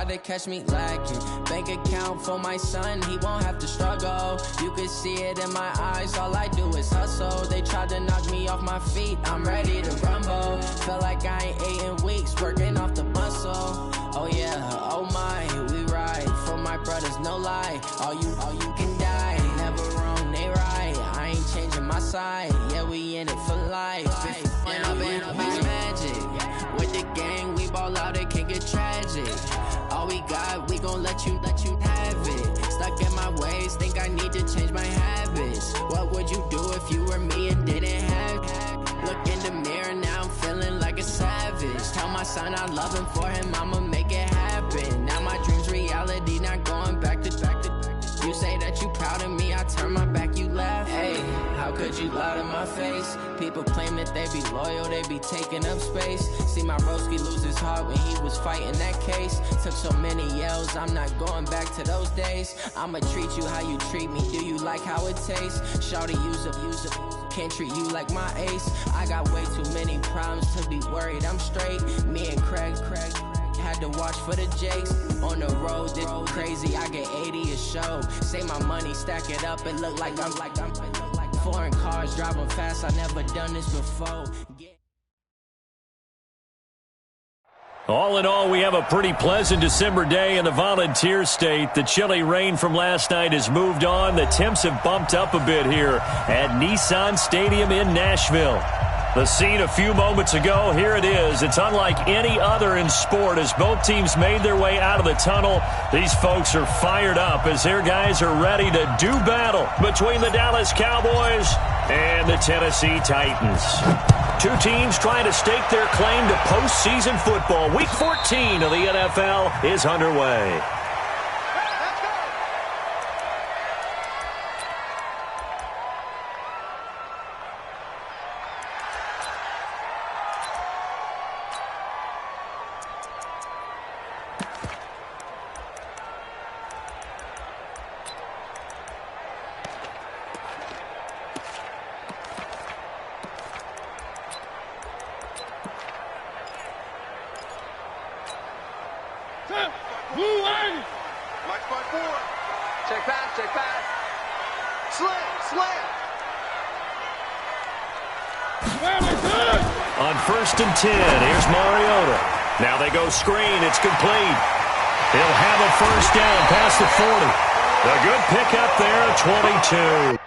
to catch me lacking. Bank account for my son, he won't have to struggle. You can see it in my eyes, all I do is hustle. They tried to knock me off my feet, I'm ready to rumble. Felt like I ain't ate in weeks, working off the muscle. Oh yeah, oh my, we ride for my brothers, no lie. All you can die, never wrong, they right. I ain't changing my side, yeah, we in it for life. When I've been magic, with the gang, we ball out, it can get tragic. All we got, we gon' let you have it. Stuck in my ways, think I need to change my habits. What would you do if you were me and didn't have it? Look in the mirror, now I'm feeling like a savage. Tell my son I love him, for him I'ma make it happen. Now my dream's reality, not going back to. You say that you proud of me, I turn my back, you laugh. Hey, how could you lie to my face? People claim that they be loyal, they be taking up space. See my broski lose his heart when he was fighting that case. Took so many yells, I'm not going back to those days. I'ma treat you how you treat me, do you like how it tastes? Shawty, use up, can't treat you like my ace. I got way too many problems to be worried, I'm straight. Me and Craig had to watch for the Jakes. On the road, this crazy, I get 80 a show. Say my money, stack it up, it look like I'm foreign cars, driving fast, I never done this before. All in all, we have a pretty pleasant December day in the Volunteer State. The chilly rain from last night has moved on. The temps have bumped up a bit here at Nissan Stadium in Nashville. The scene a few moments ago, here it is. It's unlike any other in sport as both teams made their way out of the tunnel. These folks are fired up as their guys are ready to do battle between the Dallas Cowboys and the Tennessee Titans. Two teams trying to stake their claim to postseason football. Week 14 of the NFL is underway. On 1st and 10, here's Mariota. Now they go screen. It's complete. He'll have a first down past the 40. A good pickup there, 22.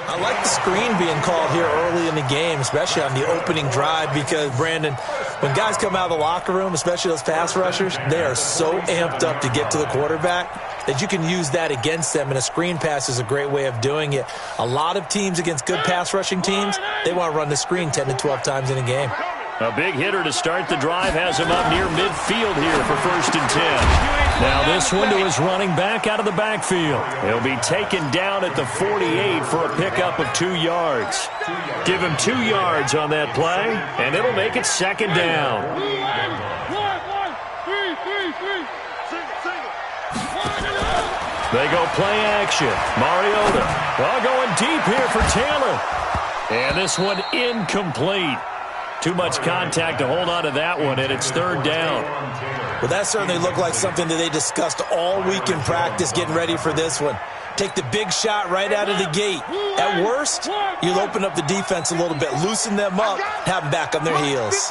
I like the screen being called here early in the game, especially on the opening drive, because, Brandon, when guys come out of the locker room, especially those pass rushers, they are so amped up to get to the quarterback that you can use that against them, and a screen pass is a great way of doing it. A lot of teams against good pass rushing teams, they want to run the screen 10 to 12 times in a game. A big hitter to start the drive has him up near midfield here for 1st and 10. Now this one to his running back out of the backfield. He'll be taken down at the 48 for a pickup of 2 yards. Give him 2 yards on that play, and it'll make it 2nd down. They go play action. Mariota. Well, going deep here for Taylor. And this one incomplete. Too much contact to hold on to that one, and it's 3rd down. Well, that certainly looked like something that they discussed all week in practice getting ready for this one. Take the big shot right out of the gate. At worst, you'll open up the defense a little bit, loosen them up, have them back on their heels.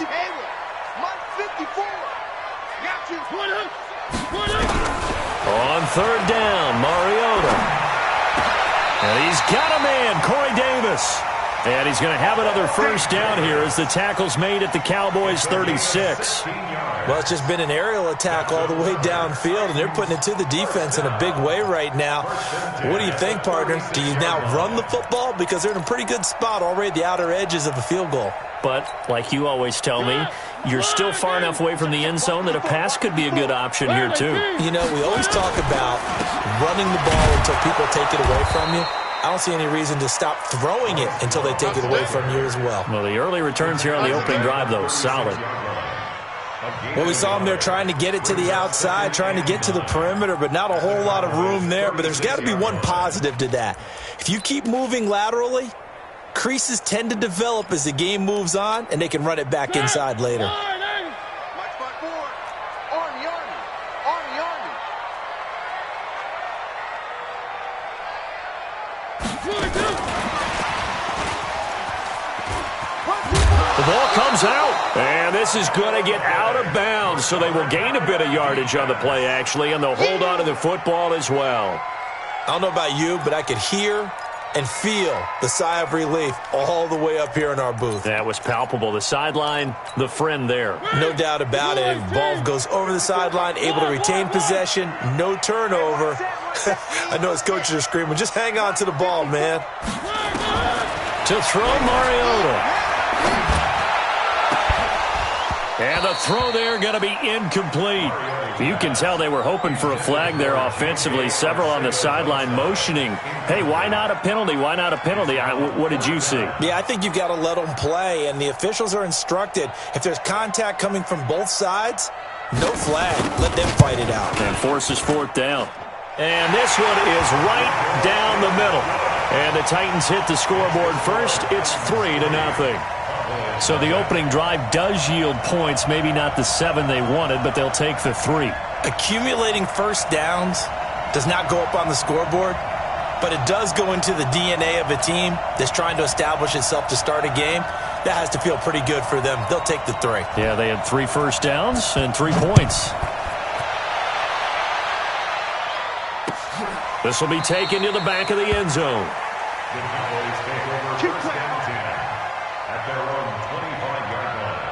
On 3rd down, Mariota. And he's got a man, Corey Davis. And he's going to have another first down here as the tackle's made at the Cowboys' 36. Well, it's just been an aerial attack all the way downfield, and they're putting it to the defense in a big way right now. What do you think, partner? Do you now run the football? Because they're in a pretty good spot already at the outer edges of a field goal. But, like you always tell me, you're still far enough away from the end zone that a pass could be a good option here, too. You know, we always talk about running the ball until people take it away from you. I don't see any reason to stop throwing it until they take it away from you as well. Well, the early returns here on the opening drive, though, solid. Well, we saw them there trying to get it to the outside, trying to get to the perimeter, but not a whole lot of room there. But there's got to be one positive to that. If you keep moving laterally, creases tend to develop as the game moves on, and they can run it back inside later. The ball comes out, and this is going to get out of bounds, so they will gain a bit of yardage on the play, actually, and they'll hold on to the football as well. I don't know about you, but I could hear and feel the sigh of relief all the way up here in our booth. That was palpable. The sideline, the friend there. No doubt about it. Ball goes over the sideline, able to retain possession, no turnover. I know his coaches are screaming, just hang on to the ball, man. To throw, Mariota. And the throw there going to be incomplete. You can tell they were hoping for a flag there offensively. Several on the sideline motioning, hey, why not a penalty? Why not a penalty? What did you see? Yeah, I think you've got to let them play, and the officials are instructed. If there's contact coming from both sides, no flag. Let them fight it out. And forces fourth down. And this one is right down the middle. And the Titans hit the scoreboard first. It's 3-0. So the opening drive does yield points, maybe not the 7 they wanted, but they'll take the 3. Accumulating first downs does not go up on the scoreboard, but it does go into the DNA of a team that's trying to establish itself to start a game. That has to feel pretty good for them. They'll take the 3. Yeah, they had 3 first downs and 3 points. This will be taken to the back of the end zone. The Cowboys take over first down 10 at their own 25-yard line.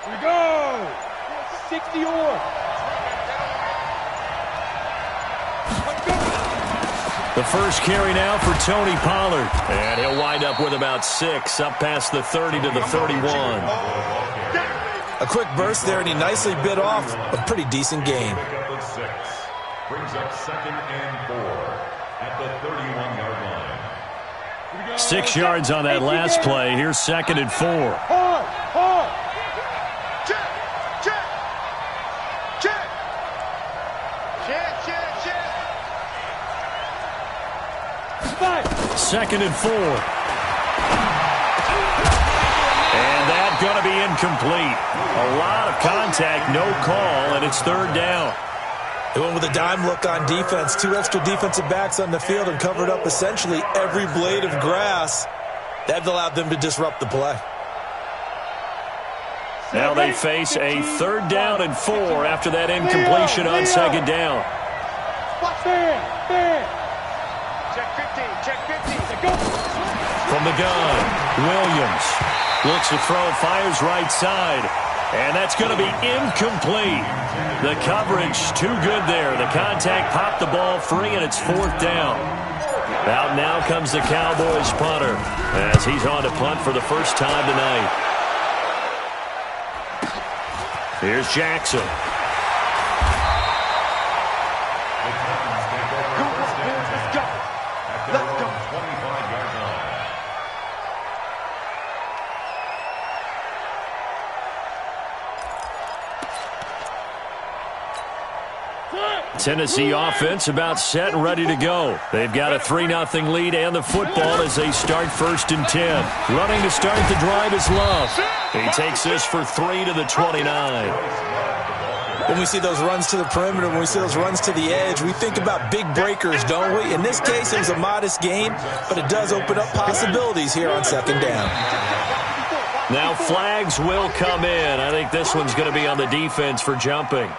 Here we go. 60 or. The first carry now for Tony Pollard. And he'll wind up with about 6, up past the 30 to the 31. A quick burst there, and he nicely bit off a pretty decent gain. Brings up 2nd and 4 at the 31-yard line. 6 yards on that last play. Here's 2nd and 4. Hard. Check. 2nd and 4. And that's going to be incomplete. A lot of contact, no call, and it's 3rd down. They went with a dime look on defense. 2 extra defensive backs on the field and covered up essentially every blade of grass. That allowed them to disrupt the play. Now they face a 3rd down and 4 after that incompletion on 2nd down. Check 15. From the gun, Williams looks to throw, fires right side, and that's going to be incomplete. The coverage too good there. The contact popped the ball free, and it's 4th down. Out now comes the Cowboys punter as he's on to punt for the first time tonight. Here's Jackson. Tennessee offense about set and ready to go. They've got a 3-0 lead and the football as they start 1st and 10. Running to start the drive is Love. He takes this for 3 to the 29. When we see those runs to the perimeter, when we see those runs to the edge, we think about big breakers, don't we? In this case, it was a modest gain, but it does open up possibilities here on 2nd down. Now flags will come in. I think this one's going to be on the defense for jumping.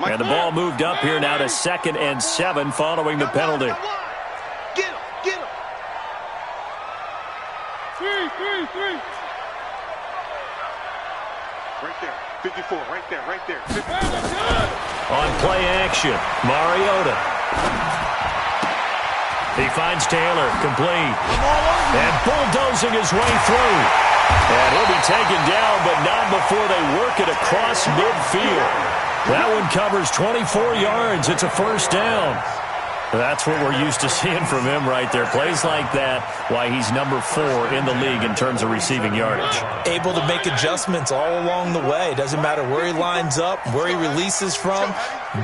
And the ball moved up here now to 2nd and 7 following the penalty. Get him. 3. Right there. 54, right there. 54. On play action, Mariota. He finds Taylor, complete. And bulldozing his way through. And he'll be taken down, but not before they work it across midfield. That one covers 24 yards. It's a 1st down. That's what we're used to seeing from him right there. Plays like that, why he's number 4 in the league in terms of receiving yardage. Able to make adjustments all along the way. Doesn't matter where he lines up, where he releases from.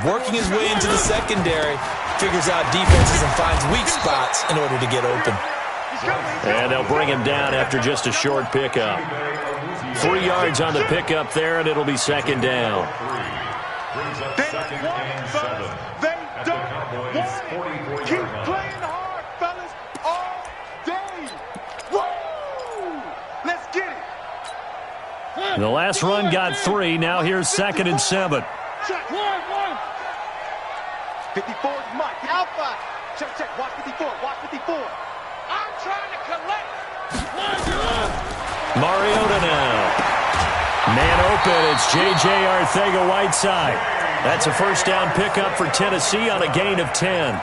Working his way into the secondary, figures out defenses and finds weak spots in order to get open. And they'll bring him down after just a short pickup. 3 yards on the pickup there, and it'll be 2nd down. Brings up 2nd and 7. They don't want it. Keep playing hard, fellas, all day. Woo! Let's get it. The last run got 3. Now here's 2nd and 7. Check. 54 is Mike. Alpha. Check. Watch 54. I'm trying to collect. Mariota now. Man open, it's J.J. Arcega-Whiteside. That's a 1st down pickup for Tennessee on a gain of 10.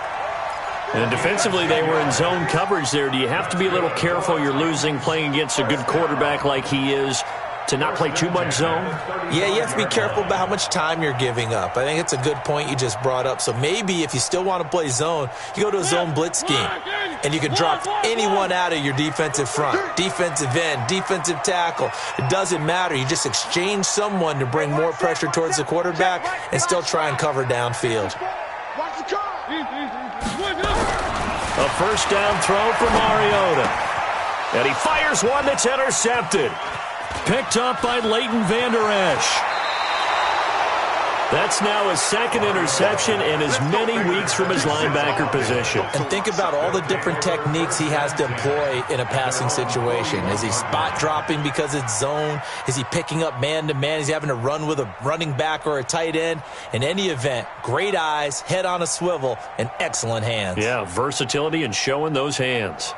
And defensively, they were in zone coverage there. Do you have to be a little careful? You're losing playing against a good quarterback like he is to not play too much zone? Yeah, you have to be careful about how much time you're giving up. I think it's a good point you just brought up. So maybe if you still want to play zone, you go to a zone blitz scheme. And you can drop anyone out of your defensive front. Defensive end, defensive tackle. It doesn't matter. You just exchange someone to bring more pressure towards the quarterback and still try and cover downfield. A 1st down throw for Mariota. And he fires one that's intercepted. Picked up by Leighton Vander Esch. That's now his 2nd interception in as many weeks from his linebacker position. And think about all the different techniques he has to employ in a passing situation. Is he spot dropping because it's zone? Is he picking up man-to-man? Is he having to run with a running back or a tight end? In any event, great eyes, head on a swivel, and excellent hands. Yeah, versatility and showing those hands.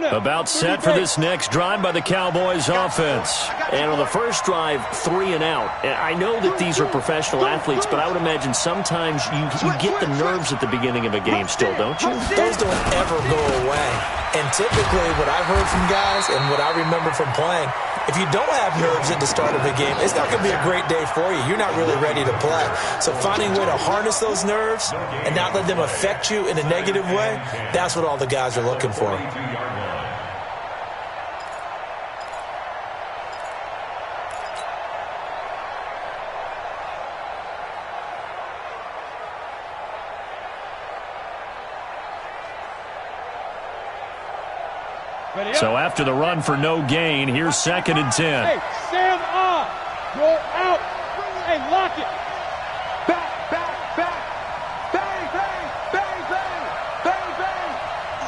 About set for this next drive by the Cowboys offense. And on the first drive, 3 and out. And I know that these are professional athletes, but I would imagine sometimes you get the nerves at the beginning of a game still, don't you? Those don't ever go away. And typically what I've heard from guys and what I remember from playing, if you don't have nerves at the start of a game, it's not going to be a great day for you. You're not really ready to play. So finding a way to harness those nerves and not let them affect you in a negative way, that's what all the guys are looking for. So after the run for no gain, here's 2nd and 10. Hey, stand up. Roll out. Hey, lock it. Back. Bang, bang.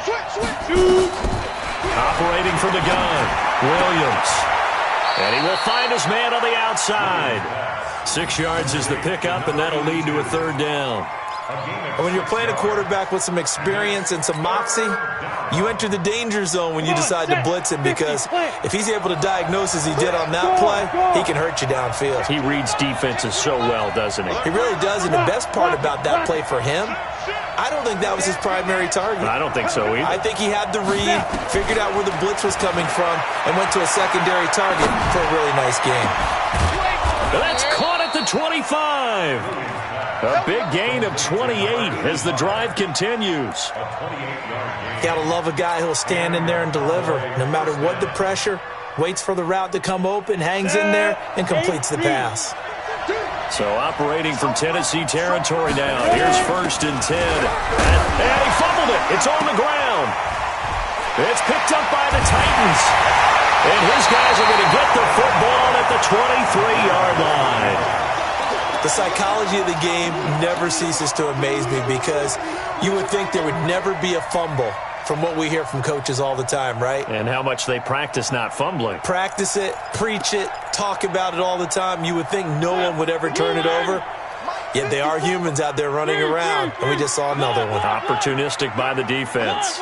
Switch. Operating from the gun, Williams. And he will find his man on the outside. 6 yards is the pickup, and that'll lead to a 3rd down. When you're playing a quarterback with some experience and some moxie, you enter the danger zone when you decide to blitz him, because if he's able to diagnose as he did on that play, he can hurt you downfield. He reads defenses so well, doesn't he? He really does, and the best part about that play for him, I don't think that was his primary target. I don't think so either. I think he had the read, figured out where the blitz was coming from, and went to a secondary target for a really nice game. That's caught at the 25. A big gain of 28 as the drive continues. Gotta love a guy who'll stand in there and deliver. No matter what the pressure, waits for the route to come open, hangs in there, and completes the pass. So operating from Tennessee territory now. Here's 1st and 10. And he fumbled it. It's on the ground. It's picked up by the Titans. And his guys are going to get the football at the 23-yard line. The psychology of the game never ceases to amaze me, because you would think there would never be a fumble from what we hear from coaches all the time, right? And how much they practice not fumbling. Practice it, preach it, talk about it all the time. You would think no one would ever turn it over. Yet they are humans out there running around, and we just saw another one. Opportunistic by the defense.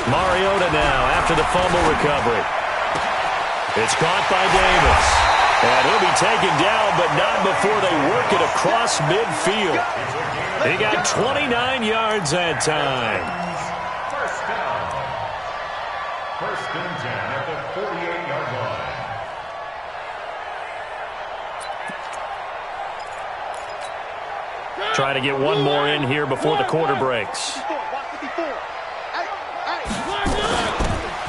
Mariota now after the fumble recovery. It's caught by Davis. And he'll be taken down, but not before they work it across midfield. He got 29 yards that time. First down. 1st and 10 at the 48-yard line. Try to get one more in here before the quarter breaks.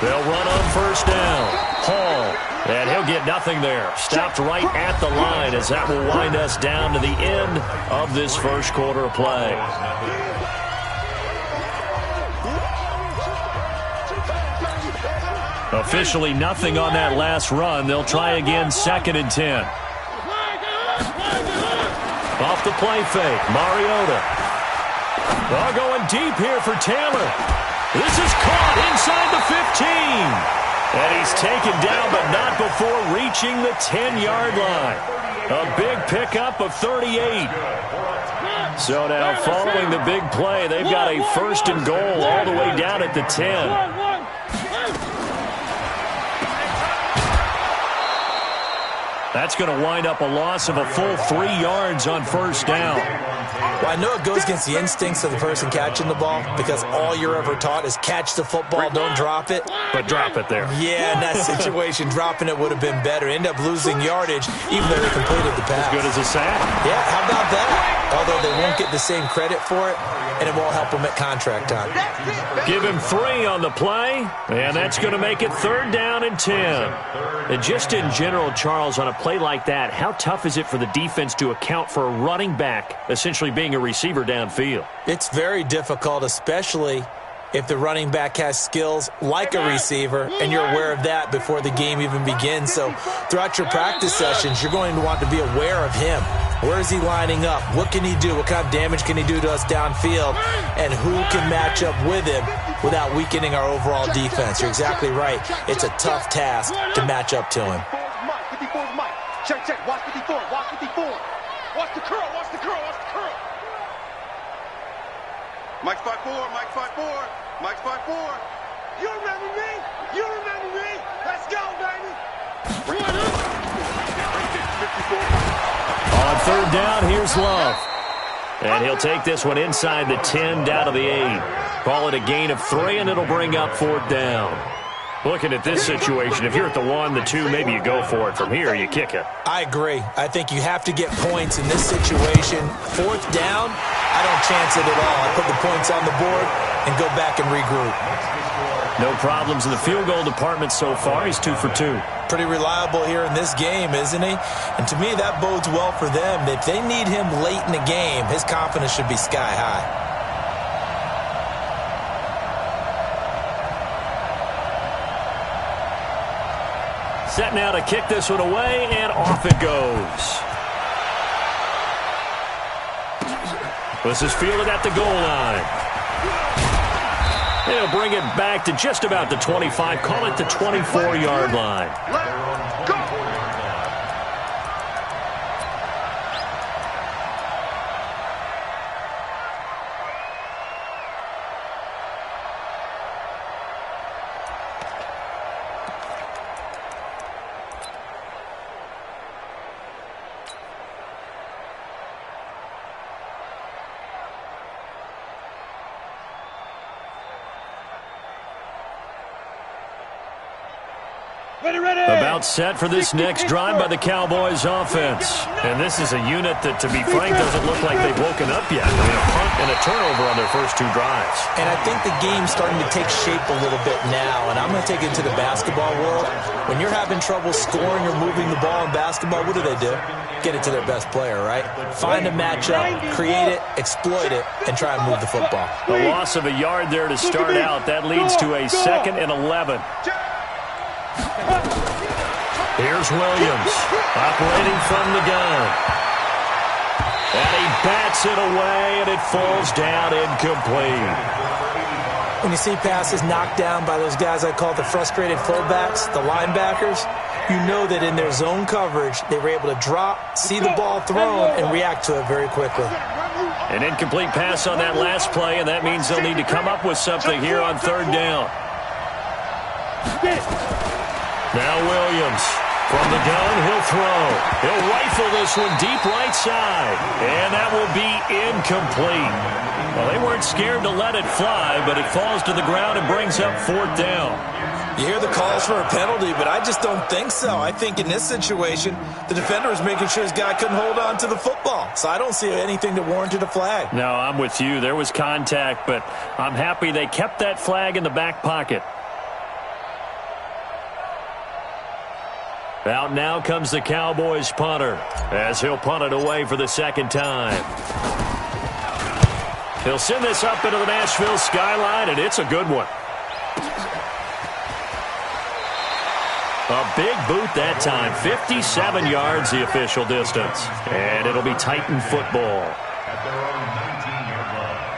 They'll run on 1st down. Hall, and he'll get nothing there. Stopped right at the line, as that will wind us down to the end of this 1st quarter of play. Officially nothing on that last run. They'll try again, 2nd and 10. Off the play fake, Mariota. Well, going deep here for Taylor. This is caught inside the 15. And he's taken down, but not before reaching the 10-yard line. A big pickup of 38. So now, following the big play, they've got a 1st and goal all the way down at the 10. That's going to wind up a loss of a full 3 yards on 1st down. Well, I know it goes against the instincts of the person catching the ball, because all you're ever taught is catch the football, don't drop it. But drop it there. Yeah, in that situation, dropping it would have been better. End up losing yardage, even though they completed the pass. As good as a sack. Yeah, how about that? Although they won't get the same credit for it, and it won't help them at contract time. Give him 3 on the play, and that's going to make it 3rd down and 10. And just in general, Charles, on a play like that, how tough is it for the defense to account for a running back essentially being a receiver downfield? It's very difficult, especially if the running back has skills like a receiver, and you're aware of that before the game even begins. So throughout your practice sessions, you're going to want to be aware of him. Where is he lining up? What can he do? What kind of damage can he do to us downfield? And who can match up with him without weakening our overall defense? You're exactly right. It's a tough task to match up to him. Check. Watch 54. Watch the curl. Mike's 5'4", Mike's 5'4", Mike's 5'4". You remember me? You remember me? Let's go, baby! On third down, here's Love. And he'll take this one inside the 10, down to the 8. Call it a gain of 3, and it'll bring up fourth down. Looking at this situation, if you're at the 1, the 2, maybe you go for it. From here, you kick it. I agree. I think you have to get points in this situation. Fourth down, I don't chance it at all. I put the points on the board and go back and regroup. No problems in the field goal department so far. He's 2 for 2. Pretty reliable here in this game, isn't he? And to me, that bodes well for them. If they need him late in the game, his confidence should be sky high. Set now to kick this one away, and off it goes. This is fielded at the goal line. He'll bring it back to just about the 25. Call it the 24-yard line. Let's go! About set for this next drive by the Cowboys offense. And this is a unit that, to be frank, doesn't look like they've woken up yet. I mean, a punt and a turnover on their first 2 drives. And I think the game's starting to take shape a little bit now. And I'm going to take it to the basketball world. When you're having trouble scoring or moving the ball in basketball, what do? Get it to their best player, right? Find a matchup, create it, exploit it, and try and move the football. A loss of a yard there to start out. That leads to a 2nd and 11. Here's Williams, operating from the gun. And he bats it away, and it falls down incomplete. When you see passes knocked down by those guys I call the frustrated fullbacks, the linebackers, you know that in their zone coverage, they were able to drop, see the ball thrown, and react to it very quickly. An incomplete pass on that last play, and that means they'll need to come up with something here on third down. Now Williams. From the gun, he'll throw. He'll rifle this one deep right side. And that will be incomplete. Well, they weren't scared to let it fly, but it falls to the ground and brings up fourth down. You hear the calls for a penalty, but I just don't think so. I think in this situation, the defender was making sure his guy couldn't hold on to the football. So I don't see anything that warranted a flag. No, I'm with you. There was contact, but I'm happy they kept that flag in the back pocket. Out now comes the Cowboys punter as he'll punt it away for the 2nd time. He'll send this up into the Nashville skyline, and it's a good one. A big boot that time. 57 yards the official distance. And it'll be Titan football. At their own 19-yard line.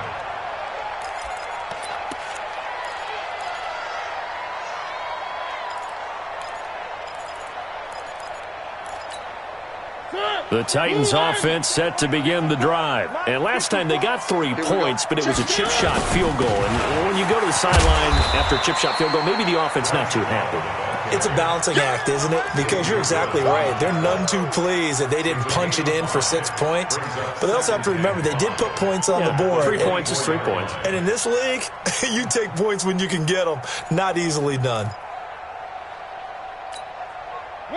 The Titans offense set to begin the drive. And last time they got 3 points, but it was a chip shot field goal. And when you go to the sideline after a chip shot field goal, maybe the offense not too happy. It's a balancing act, isn't it? Because you're exactly right. They're none too pleased that they didn't punch it in for 6 points. But they also have to remember they did put points on the board. 3 points is 3 points. And in this league, you take points when you can get them. Not easily done.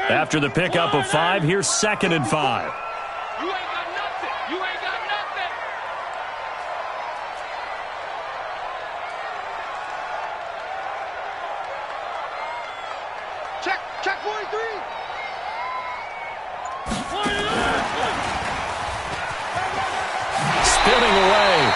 After the pickup of 5, here's 2nd and 5. You ain't got nothing. You ain't got nothing. Check 43. Spinning away.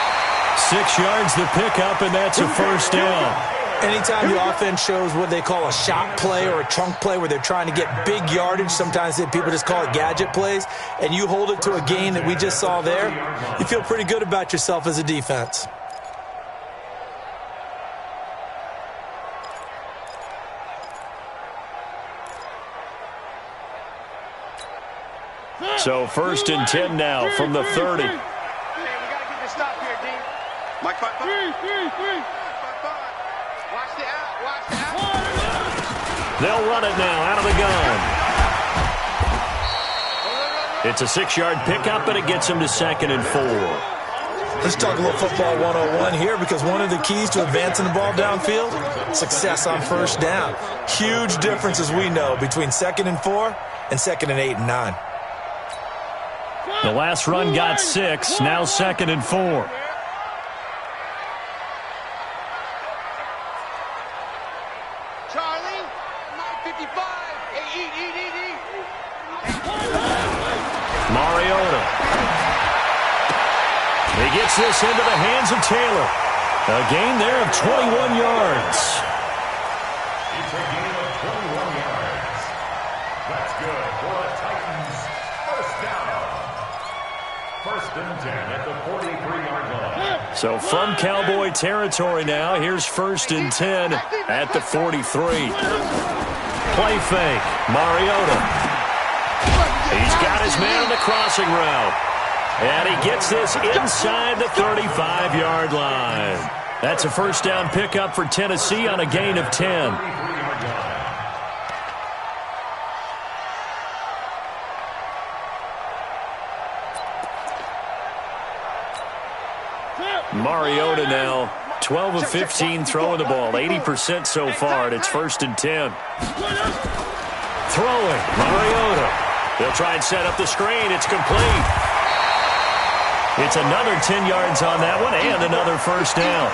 6 yards the pickup, and that's a first down. Anytime the offense shows what they call a shot play or a chunk play where they're trying to get big yardage, sometimes people just call it gadget plays, and you hold it to a gain that we just saw there, you feel pretty good about yourself as a defense. So 1st and 10 now from the 30. Man, we got to get this stop here, D. Mike 5-5. Watch the out. Watch the out. They'll run it now out of the gun. It's a 6-yard pickup, and it gets him to 2nd and 4. Let's talk a little football 101 here, because one of the keys to advancing the ball downfield, success on first down. Huge difference, as we know, between 2nd and 4 and 2nd and 8 and 9. The last run got 6, now 2nd and 4. Charlie, 55. Hey, eat. Mariota. He gets this into the hands of Taylor. A gain there of 21 yards. It's a gain of 21 yards. That's good for the Titans. First down. 1st and 10 at the 43-yard line. So from Cowboy territory now, here's 1st and 10 at the 43. Play fake. Mariota. He's got his man on the crossing route. And he gets this inside the 35-yard line. That's a first down pickup for Tennessee on a gain of 10. Mariota now, 12 of 15 throwing the ball, 80% so far, and it's 1st and 10. Throwing, Mariota. They'll try and set up the screen. It's complete. It's another 10 yards on that one and another first down.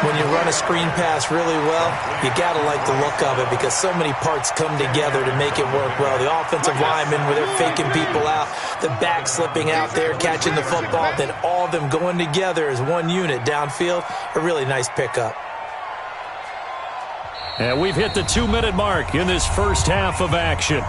When you run a screen pass really well, you got to like the look of it, because so many parts come together to make it work well. The offensive linemen, where they're faking people out, the back slipping out there, catching the football, then all of them going together as one unit downfield. A really nice pickup. And we've hit the 2-minute mark in this first half of action.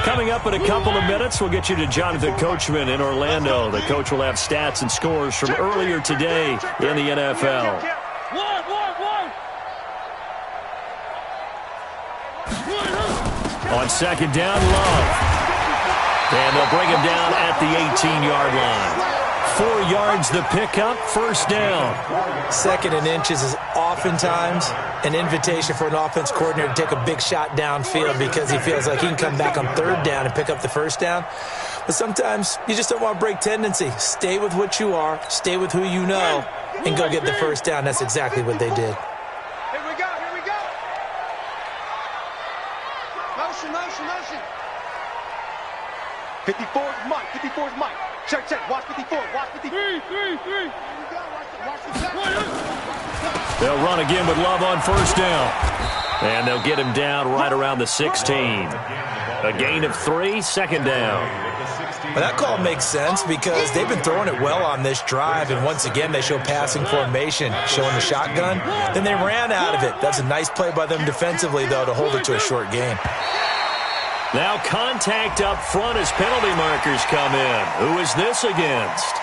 Coming up in a couple of minutes, we'll get you to Jonathan Coachman in Orlando. The coach will have stats and scores from earlier today in the NFL. On 2nd down, Love. And they'll bring him down at the 18-yard line. 4 yards the pickup, first down. 2nd and inches is oftentimes an invitation for an offense coordinator to take a big shot downfield, because he feels like he can come back on 3rd down and pick up the first down. But sometimes you just don't want to break tendency. Stay with what you are, stay with who you know, and go get the first down. That's exactly what they did. Here we go. Motion. 54 is Mike. Check. Watch 54. Watch 54. Here we go. Watch the They'll run again with Love on first down. And they'll get him down right around the 16. A gain of 3, 2nd down. Well, that call makes sense, because they've been throwing it well on this drive, and once again they show passing formation, showing the shotgun. Then they ran out of it. That's a nice play by them defensively, though, to hold it to a short gain. Now contact up front as penalty markers come in. Who is this against?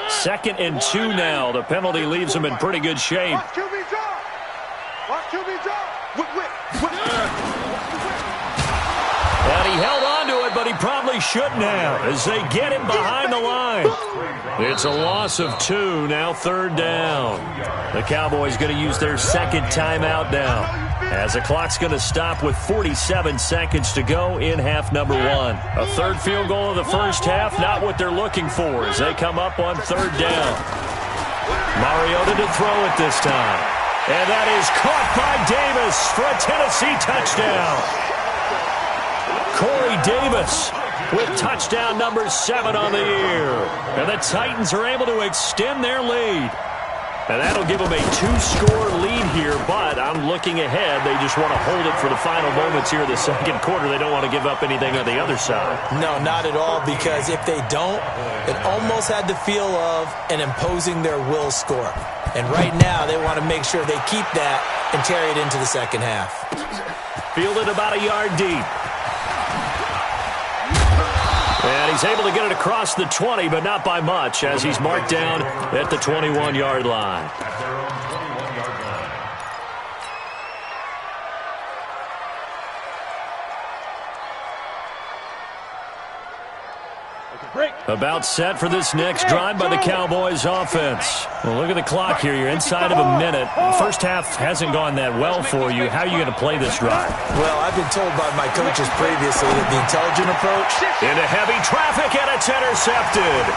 Second and 2 now. The penalty leaves them in pretty good shape. Watch QB draw. Watch QB draw. Whip. And he held on to it, but he probably shouldn't have, as they get him behind the line. It's a loss of 2, now 3rd down. The Cowboys going to use their 2nd timeout now, as the clock's going to stop with 47 seconds to go in half number 1. A 3rd field goal of the first half, not what they're looking for as they come up on 3rd down. Mariota to throw it this time. And that is caught by Davis for a Tennessee touchdown. Corey Davis with touchdown number 7 on the year. And the Titans are able to extend their lead. And that'll give them a 2-score lead here, but I'm looking ahead. They just want to hold it for the final moments here in the second quarter. They don't want to give up anything on the other side. No, not at all, because if they don't, it almost had the feel of an imposing their will score. And right now, they want to make sure they keep that and carry it into the second half. Fielded about a yard deep. And he's able to get it across the 20, but not by much, as he's marked down at the 21-yard line. At their own 21-yard line. About set for this next drive by the Cowboys offense. Well, look at the clock here. You're inside of a minute. The first half hasn't gone that well for you. How are you going to play this drive? Well, I've been told by my coaches previously that the intelligent approach... Into heavy traffic, and it's intercepted.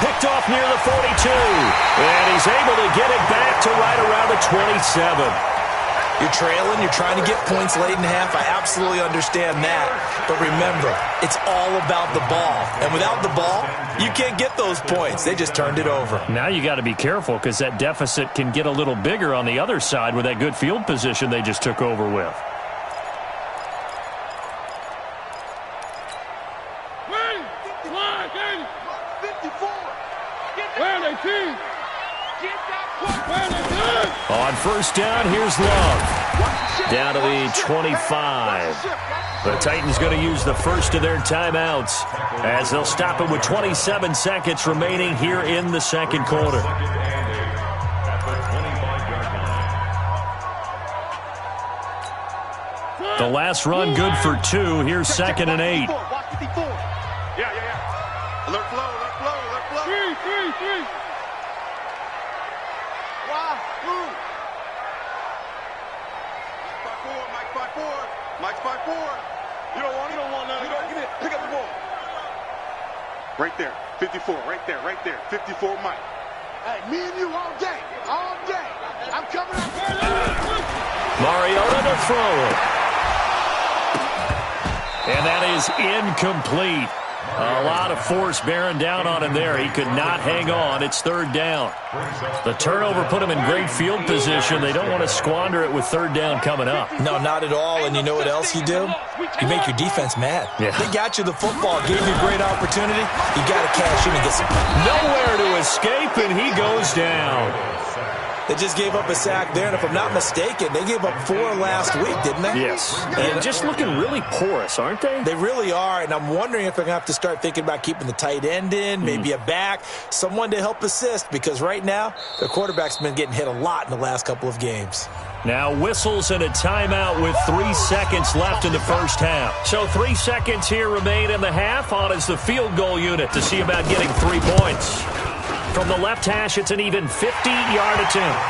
Picked off near the 42. And he's able to get it back to right around the 27. You're trailing, you're trying to get points late in half. I absolutely understand that. But remember, it's all about the ball. And without the ball, you can't get those points. They just turned it over. Now you got to be careful, because that deficit can get a little bigger on the other side with that good field position they just took over with. On first down, here's Love. Down to the 25. The Titans going to use the first of their timeouts as they'll stop it with 27 seconds remaining here in the second quarter. The last run good for 2. Here's 2nd and 8. Yeah. Alert flow, alert flow, alert flow. Three. Wow, move. Mike's 5'4". You don't want none. Get it. Pick up the ball. Right there. 54. Right there. 54, Mike. Hey, me and you all day. I'm coming up. Mariota to throw it. And that is incomplete. A lot of force bearing down on him there. He could not hang on. It's 3rd down. The turnover put him in great field position. They don't want to squander it with 3rd down coming up. No, not at all. And you know what else you do? You make your defense mad. Yeah. They got you the football, gave you a great opportunity. You got to cash in and get some. Nowhere to escape, and he goes down. They just gave up a sack there, and if I'm not mistaken, they gave up 4 last week, didn't they? Yes. And just looking really porous, aren't they? They really are, and I'm wondering if they're going to have to start thinking about keeping the tight end in, maybe a back, someone to help assist, because right now, their quarterback's been getting hit a lot in the last couple of games. Now whistles and a timeout with 3 seconds left in the first half. So 3 seconds here remain in the half. On is the field goal unit to see about getting 3 points. From the left hash, it's an even 50-yard attempt.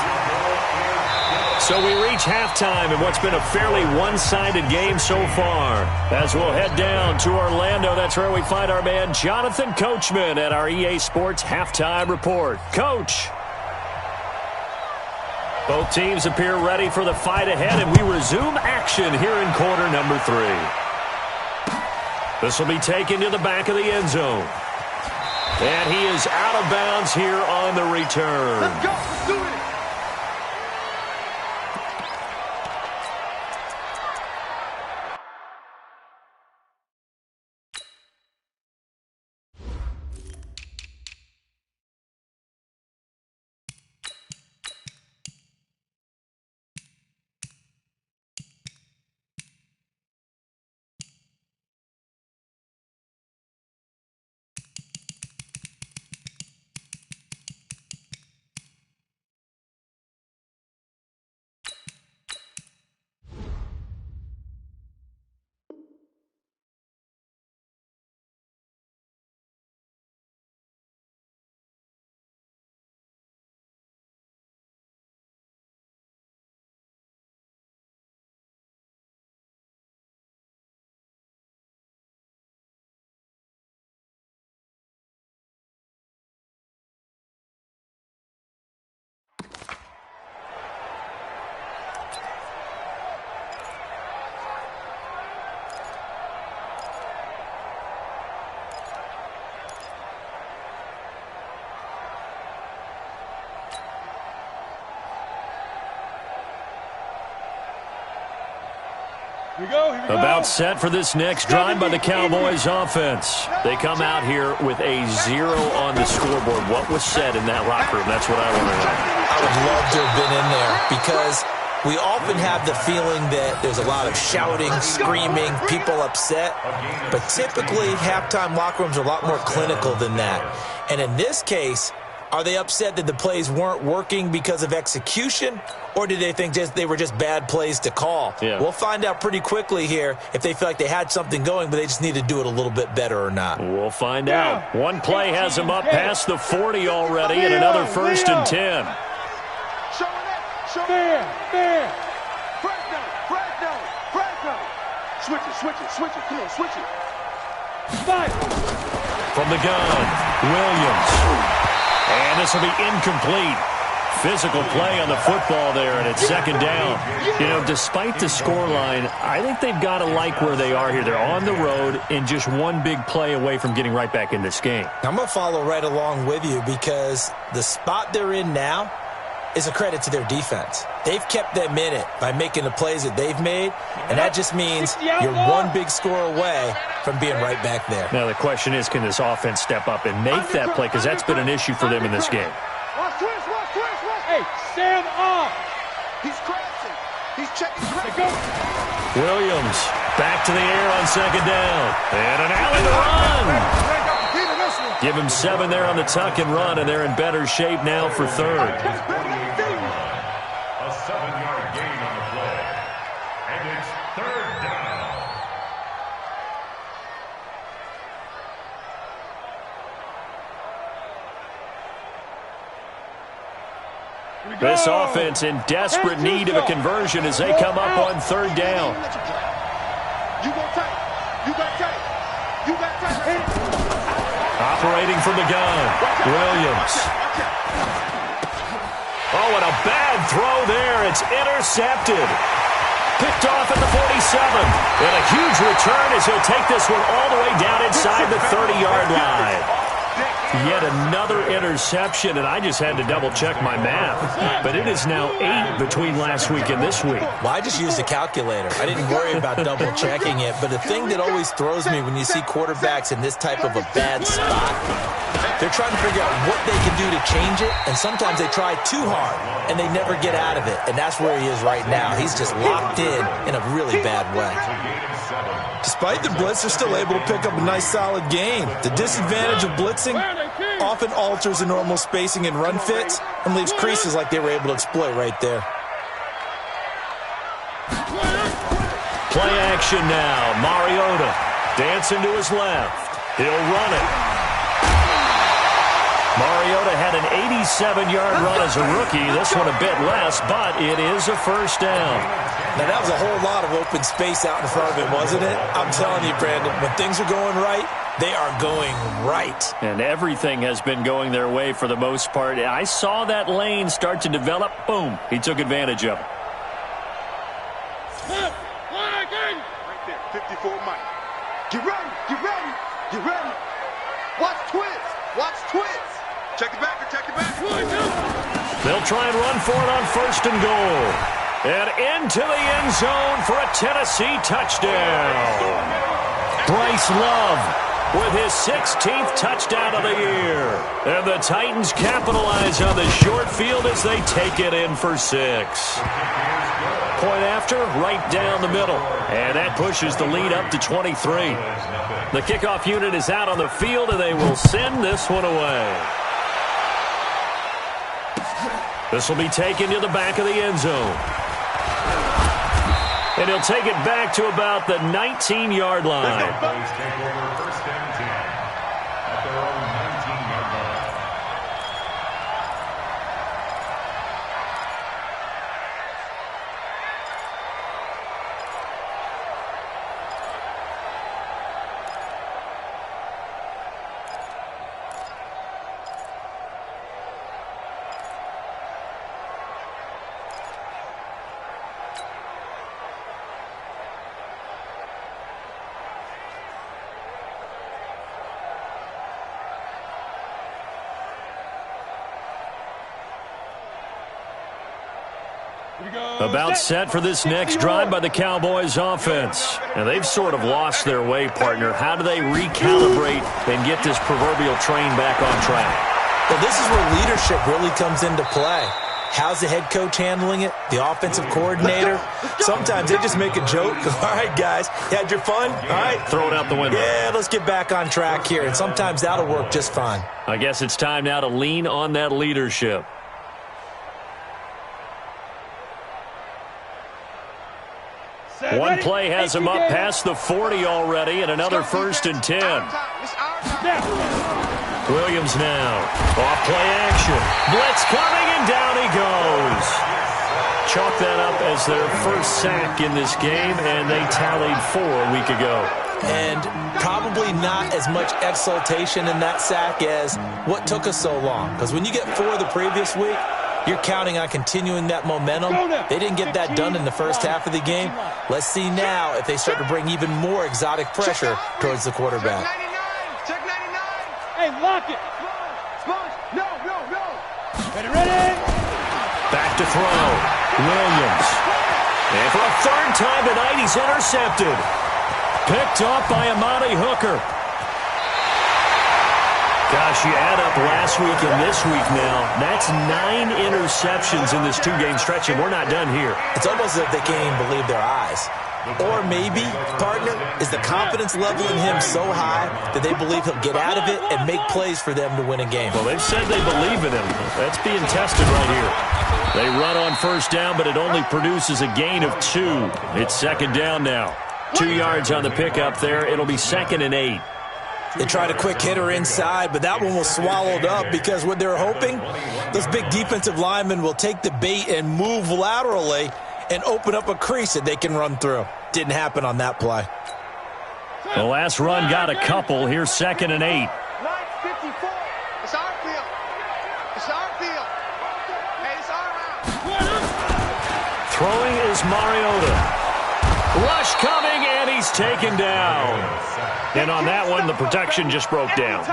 So we reach halftime in what's been a fairly one-sided game so far. As we'll head down to Orlando, that's where we find our man Jonathan Coachman at our EA Sports Halftime Report. Coach. Both teams appear ready for the fight ahead, and we resume action here in quarter number 3. This will be taken to the back of the end zone. And he is out of bounds here on the return. Let's go. Let's do it. About set for this next drive by the Cowboys offense. They come out here with a 0 on the scoreboard. What was said in that locker room? That's what I want to know. I would love to have been in there because we often have the feeling that there's a lot of shouting, screaming, people upset. But typically, halftime locker rooms are a lot more clinical than that. And in this case, are they upset that the plays weren't working because of execution, or did they think they were just bad plays to call? Yeah. We'll find out pretty quickly here if they feel like they had something going, but they just need to do it a little bit better or not. We'll find out. One play has them up past the 40 already, and another 1st and 10. Fair. Fresno. Switch it. Come on, switch it. From the gun, Williams. And this will be incomplete. Physical play on the football there, and it's 2nd down. You know, despite the scoreline, I think they've got to like where they are here. They're on the road and just one big play away from getting right back in this game. I'm going to follow right along with you because the spot they're in now is a credit to their defense. They've kept them in it by making the plays that they've made, and that just means you're one big score away from being right back there. Now the question is, can this offense step up and make that play? Because that's been an issue for them in this game. Watch twist. Hey, stand up. He's crashing. He's checking. Williams back to the air on 2nd down. And an alley to run. Give him 7 there on the tuck and run, and they're in better shape now for 3rd. A 7-yard gain on the play. And it's 3rd down. This offense in desperate need of a conversion as they come up on 3rd down. You got tight. Operating from the gun, Williams. Oh, and a bad throw there. It's intercepted. Picked off at the 47. And a huge return as he'll take this one all the way down inside the 30-yard line. Yet another interception, and I just had to double-check my math. But it is now 8 between last week and this week. Well, I just used a calculator. I didn't worry about double-checking it. But the thing that always throws me when you see quarterbacks in this type of a bad spot, they're trying to figure out what they can do to change it, and sometimes they try too hard, and they never get out of it. And that's where he is right now. He's just locked in a really bad way. Despite the blitz, they're still able to pick up a nice, solid game. The disadvantage of blitzing often alters the normal spacing and run fits and leaves creases like they were able to exploit right there. Play action now. Mariota dancing to his left. He'll run it. Mariota had an 87-yard run as a rookie. This one a bit less, but it is a 1st down. Now, that was a whole lot of open space out in front of him, wasn't it? I'm telling you, Brandon, when things are going right, they are going right. And everything has been going their way for the most part. I saw that lane start to develop. Boom. He took advantage of it. Right there, 54 Mike. Get ready. Watch twist. Check it back. They'll try and run for it on 1st and goal. And into the end zone for a Tennessee touchdown. Bryce Love with his 16th touchdown of the year. And the Titans capitalize on the short field as they take it in for 6. Point after, right down the middle. And that pushes the lead up to 23. The kickoff unit is out on the field, and they will send this one away. This will be taken to the back of the end zone. And he'll take it back to about the 19-yard line. Cowboys take over 1st and 10 at their own 19-yard line. About set for this next drive by the Cowboys offense. And they've sort of lost their way, partner. How do they recalibrate and get this proverbial train back on track? Well, this is where leadership really comes into play. How's the head coach handling it? The offensive coordinator? Sometimes they just make a joke. All right, guys, you had your fun? All right. Throw it out the window. Yeah, let's get back on track here. And sometimes that'll work just fine. I guess it's time now to lean on that leadership. One play has him up past the 40 already, and another 1st and 10. Williams now. Off play action. Blitz coming, and down he goes. Chalk that up as their first sack in this game, and they tallied 4 a week ago. And probably not as much exultation in that sack as what took us so long. Because when you get 4 the previous week, you're counting on continuing that momentum. They didn't get that done in the first half of the game. Let's see now if they start to bring even more exotic pressure towards the quarterback. Check 99. Hey, lock it. Sponge. No. Ready. Back to throw. Williams. And for a 3rd time tonight, he's intercepted. Picked off by Amani Hooker. Gosh, you add up last week and this week now. That's 9 interceptions in this 2-game stretch, and we're not done here. It's almost as if they can't even believe their eyes. Or maybe, partner, is the confidence level in him so high that they believe he'll get out of it and make plays for them to win a game. Well, they've said they believe in him. That's being tested right here. They run on 1st down, but it only produces a gain of 2. It's 2nd down now. 2 yards on the pickup there. It'll be 2nd and 8. They tried a quick hitter inside, but that one was swallowed up because what they're hoping, those big defensive linemen will take the bait and move laterally and open up a crease that they can run through. Didn't happen on that play. The last run got a couple. Here's 2nd and 8. 9:54. It's our field. It's our field. Hey, it's our round. Throwing is Mariota. Rush coming, and he's taken down. And on that one, the protection just broke down.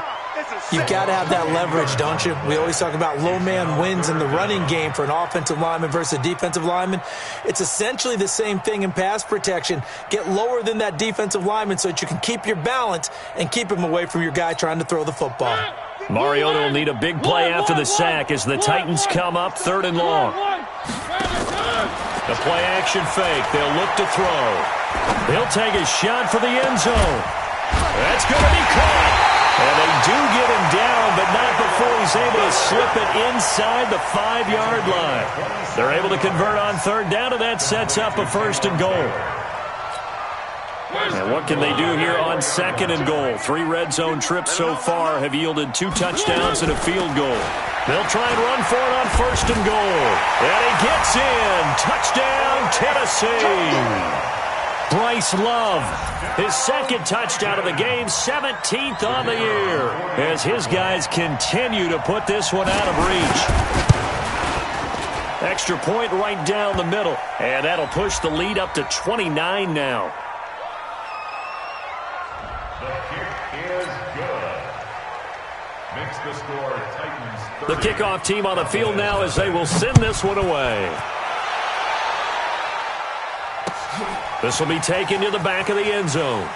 You've got to have that leverage, don't you? We always talk about low man wins in the running game for an offensive lineman versus a defensive lineman. It's essentially the same thing in pass protection. Get lower than that defensive lineman so that you can keep your balance and keep him away from your guy trying to throw the football. Mariota will need a big play after the sack as the Titans come up 3rd and long. The play-action fake. They'll look to throw. He'll take a shot for the end zone. That's going to be caught. And they do get him down, but not before he's able to slip it inside the 5-yard line. They're able to convert on 3rd down, and that sets up a 1st and goal. And what can they do here on 2nd and goal? 3 red zone trips so far have yielded 2 touchdowns and a field goal. They'll try and run for it on 1st and goal. And he gets in. Touchdown, Tennessee. Bryce Love, his 2nd touchdown of the game, 17th on the year, as his guys continue to put this one out of reach. Extra point right down the middle, and that'll push the lead up to 29 now. The kick is good. Makes the score Titans 30. The kickoff team on the field now as they will send this one away. This will be taken to the back of the end zone.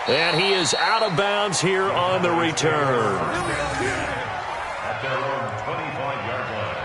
And he is out of bounds here on the return. At their own 25-yard line.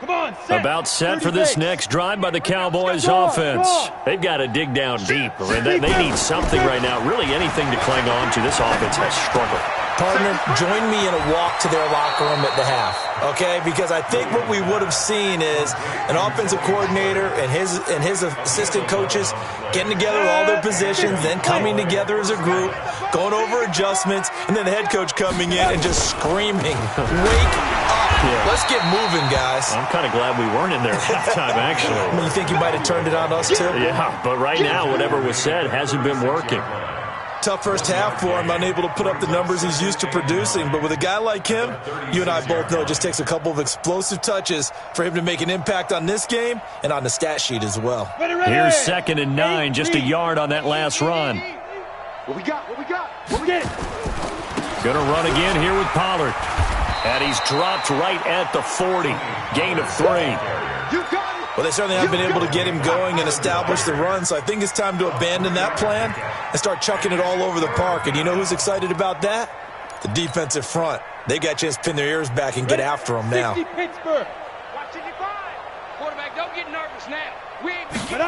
Come on, set. About set for this next drive by the Cowboys offense. They've got to dig down deep. They need something right now, really anything to cling on to. This offense has struggled. Partner, join me in a walk to their locker room at the half, okay? Because I think what we would have seen is an offensive coordinator and his assistant coaches getting together all their positions, then coming together as a group, going over adjustments, and then the head coach coming in and just screaming, wake up. Yeah. Let's get moving, guys. I'm kind of glad we weren't in there at halftime, actually. I mean, you think you might have turned it on us, too? Yeah, but right now, whatever was said hasn't been working. Tough first half for him, unable to put up the numbers he's used to producing. But with a guy like him, you and I both know it just takes a couple of explosive touches for him to make an impact on this game and on the stat sheet as well. Here's 2nd and 9, just a yard on that last run. What we got? What we got? What we get? Going to run again here with Pollard. And he's dropped right at the 40. Gain of 3. You got it. Well, they certainly have been able to get him going and establish the run, so I think it's time to abandon that plan and start chucking it all over the park. And you know who's excited about that? The defensive front. They got a chance to pin their ears back and get after him now. Pittsburgh. Watching your grind. Quarterback, don't get nervous now. We ain't been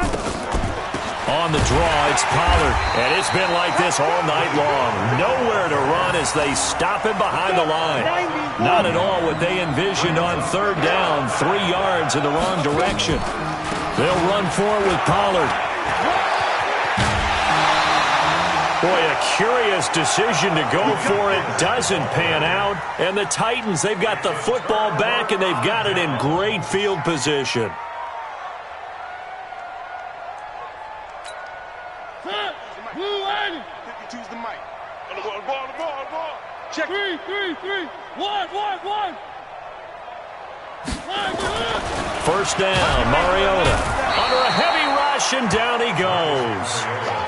On the draw, it's Pollard. And it's been like this all night long. Nowhere to run as they stop him behind the line. Not at all what they envisioned on third down. 3 yards in the wrong direction. They'll run forward with Pollard. Boy, a curious decision to go for it. Doesn't pan out. And the Titans, they've got the football back, and they've got it in great field position. Check. 3, 1. First down, Mariota. Under a heavy rush, and down he goes.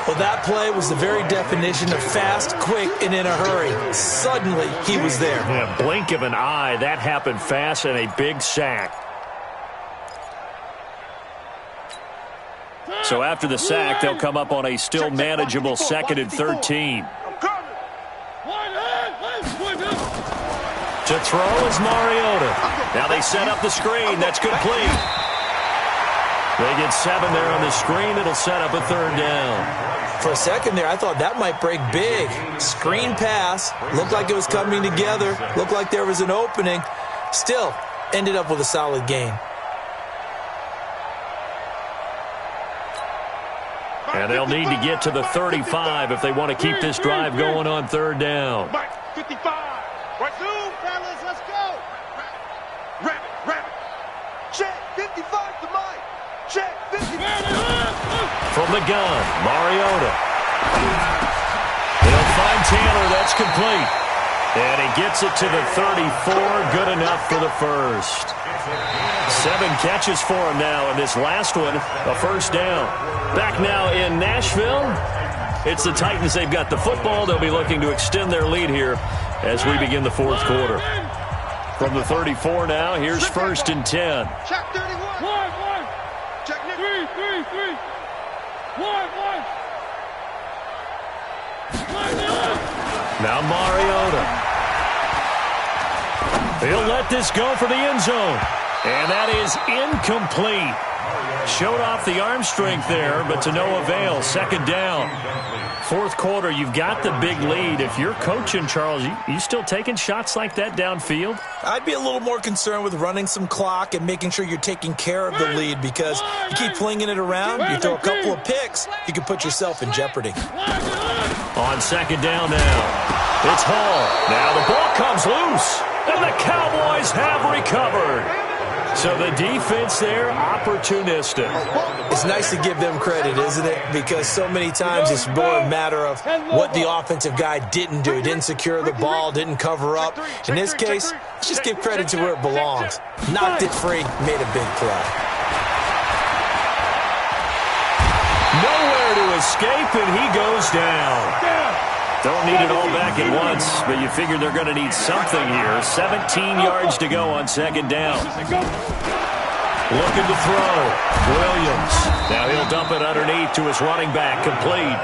Well, that play was the very definition of fast, quick, and in a hurry. Suddenly, he was there. Yeah, blink of an eye, that happened fast, and a big sack. So after the sack, they'll come up on a still manageable 2nd and 13. To throw is Mariota. Now they set up the screen. That's complete. They get 7 there on the screen. It'll set up a 3rd down. For a second there, I thought that might break big. Screen pass. Looked like it was coming together. Looked like there was an opening. Still, ended up with a solid gain. And they'll need to get to the 35 if they want to keep this drive going on 3rd down. 55. Right zoom, fellas, let's go. Rabbit. Check, 55 to Mike. Check, 55. From the gun, Mariota. He'll find Taylor. That's complete. And he gets it to the 34. Good enough for the first. 7 catches for him now, and this last one, a first down. Back now in Nashville. It's the Titans. They've got the football. They'll be looking to extend their lead here as we begin the 4th quarter. From the 34 now, here's 1st and 10. Check 31. 1. Check 3. 1. Now Mariota. He'll let this go for the end zone. And that is incomplete. Showed off the arm strength there, but to no avail. 2nd down. 4th quarter, you've got the big lead. If you're coaching, Charles, you still taking shots like that downfield? I'd be a little more concerned with running some clock and making sure you're taking care of the lead, because you keep flinging it around, you throw a couple of picks, you can put yourself in jeopardy. On 2nd down now, it's Hall. Now the ball comes loose, and the Cowboys have recovered. So the defense there, opportunistic. It's nice to give them credit, isn't it? Because so many times it's more a matter of what the offensive guy didn't do. Didn't secure the ball, didn't cover up. In this case, let's just give credit to where it belongs. Knocked it free, made a big play. Nowhere to escape, and he goes down. Don't need it all back at once, but you figure they're going to need something here. 17 yards to go on 2nd down. Looking to throw. Williams. Now he'll dump it underneath to his running back. Complete.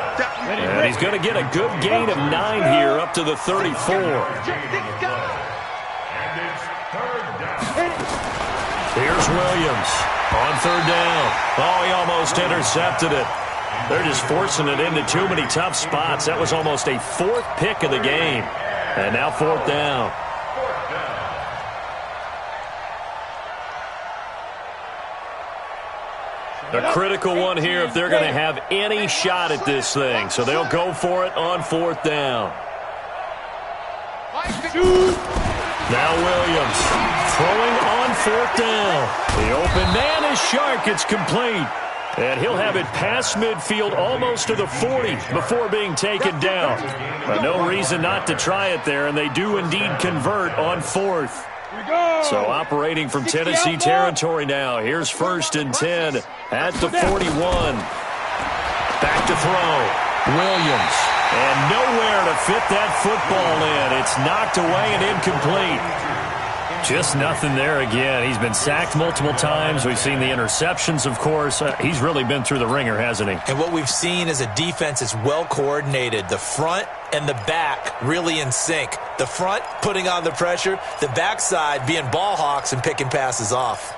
And he's going to get a good gain of 9 here up to the 34. Here's Williams on 3rd down. Oh, he almost intercepted it. They're just forcing it into too many tough spots. That was almost a 4th pick of the game. And now 4th down. A critical one here if they're going to have any shot at this thing. So they'll go for it on 4th down. Now Williams throwing on 4th down. The open man is Shark. It's complete. And he'll have it past midfield almost to the 40 before being taken down. But no reason not to try it there, and they do indeed convert on 4th. So operating from Tennessee territory now. Here's 1st and 10 at the 41. Back to throw. Williams And nowhere to fit that football in. It's knocked away and incomplete. Just nothing there again. He's been sacked multiple times. We've seen the interceptions, of course. He's really been through the ringer, hasn't he? And what we've seen is a defense that's well coordinated. The front and the back really in sync. The front putting on the pressure, the backside being ball hawks and picking passes off.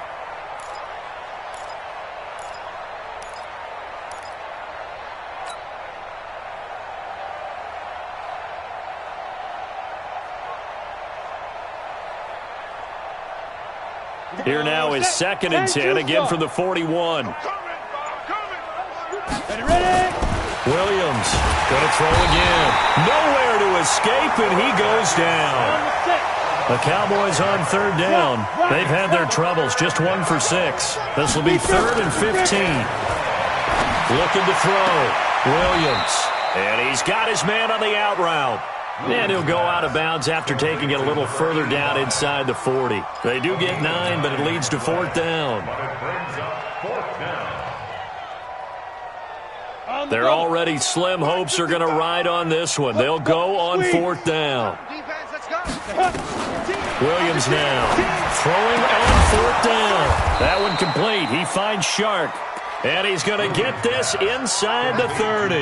Here now is 2nd and 10, again from the 41. Williams going to throw again. Nowhere to escape, and he goes down. The Cowboys on 3rd down. They've had their troubles, just 1 for 6. This will be 3rd and 15. Looking to throw. Williams. And he's got his man on the out route. And he'll go out of bounds after taking it a little further down inside the 40. They do get 9, but it leads to 4th down. They're already slim hopes are going to ride on this one. They'll go on 4th down. Williams now throwing on 4th down. That one complete. He finds Shark. And he's going to get this inside the 30.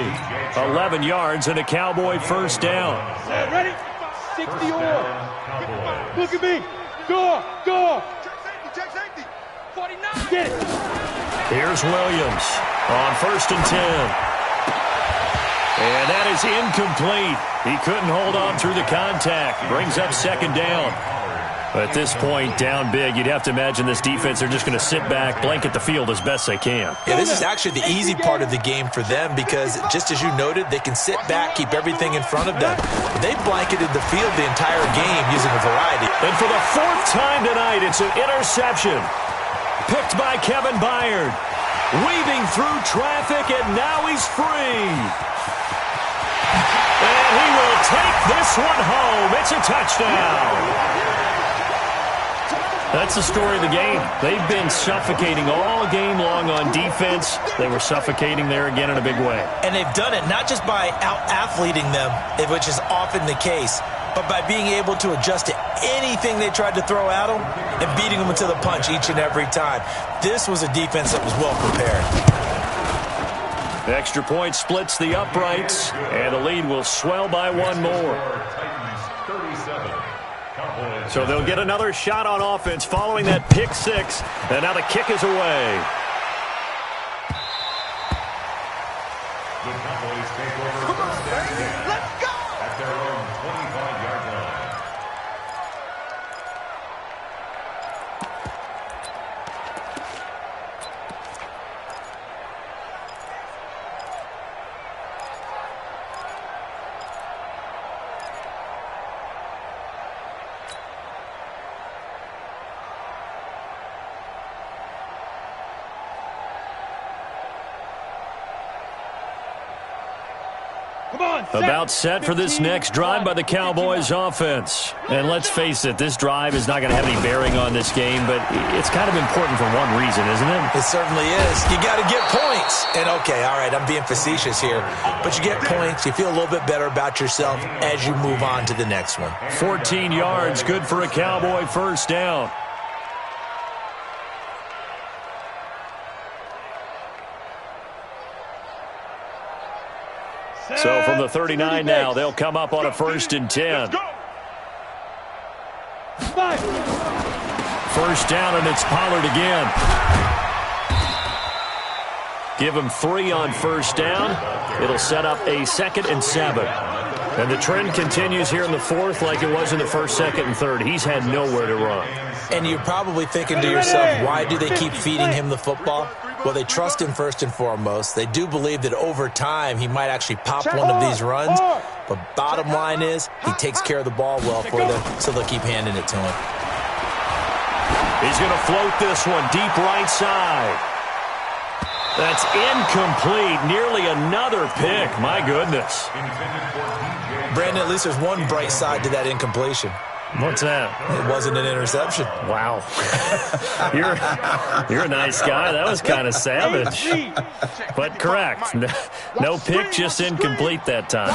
11 yards and a Cowboy 1st down. Ready? 60 or. Look at me. Go. Check safety. 49. Get it. Here's Williams on 1st and 10. And that is incomplete. He couldn't hold on through the contact. Brings up 2nd down. At this point, down big, you'd have to imagine this defense, they're just going to sit back, blanket the field as best they can. Yeah, this is actually the easy part of the game for them because, just as you noted, they can sit back, keep everything in front of them. They blanketed the field the entire game using a variety. And for the 4th time tonight, it's an interception. Picked by Kevin Byard. Weaving through traffic, and now he's free. And he will take this one home. It's a touchdown. That's the story of the game. They've been suffocating all game long on defense. They were suffocating there again in a big way. And they've done it not just by out-athleting them, which is often the case, but by being able to adjust to anything they tried to throw at them and beating them to the punch each and every time. This was a defense that was well prepared. The extra point splits the uprights, and the lead will swell by 1 more. So they'll get another shot on offense following that pick 6, and now the kick is away. The Cowboys take over first and 10. Let's go! At their own 25-yard line. About set for this next drive by the Cowboys offense. And let's face it, this drive is not going to have any bearing on this game, but it's kind of important for one reason, isn't it? It certainly is. You got to get points. And okay, all right, I'm being facetious here, but you get points, you feel a little bit better about yourself as you move on to the next one. 14 yards, good for a Cowboy 1st down. So from the 39 now, they'll come up on a 1st and 10. 1st down, and it's Pollard again. Give him 3 on 1st down. It'll set up a 2nd and 7. And the trend continues here in the 4th like it was in the 1st, 2nd, and 3rd. He's had nowhere to run. And you're probably thinking to yourself, why do they keep feeding him the football? Well, they trust him first and foremost. They do believe that over time he might actually pop one of these runs. But bottom line is he takes care of the ball well for them, so they'll keep handing it to him. He's going to float this one deep right side. That's incomplete. Nearly another pick. My goodness. Brandon, at least there's one bright side to that incompletion. What's that? It wasn't an interception. Wow. You're a nice guy. That was kind of savage. But correct. No pick, just incomplete that time.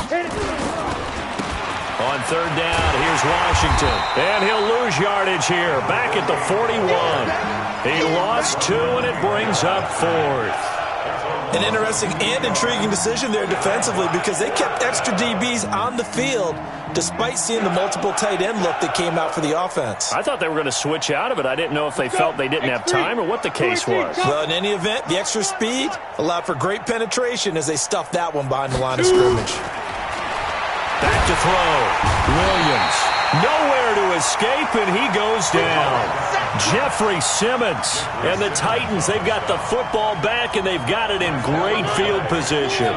On third down, here's Washington. And he'll lose yardage here. Back at the 41. He lost 2, and it brings up 4th. An interesting and intriguing decision there defensively because they kept extra DBs on the field despite seeing the multiple tight end look that came out for the offense. I thought they were going to switch out of it. I didn't know if they felt they didn't have time or what the case was. Well, in any event, the extra speed allowed for great penetration as they stuffed that one behind the line of scrimmage. Back to throw. Williams. Nowhere to escape, and he goes down. Jeffrey Simmons and the Titans, they've got the football back, and they've got it in great field position.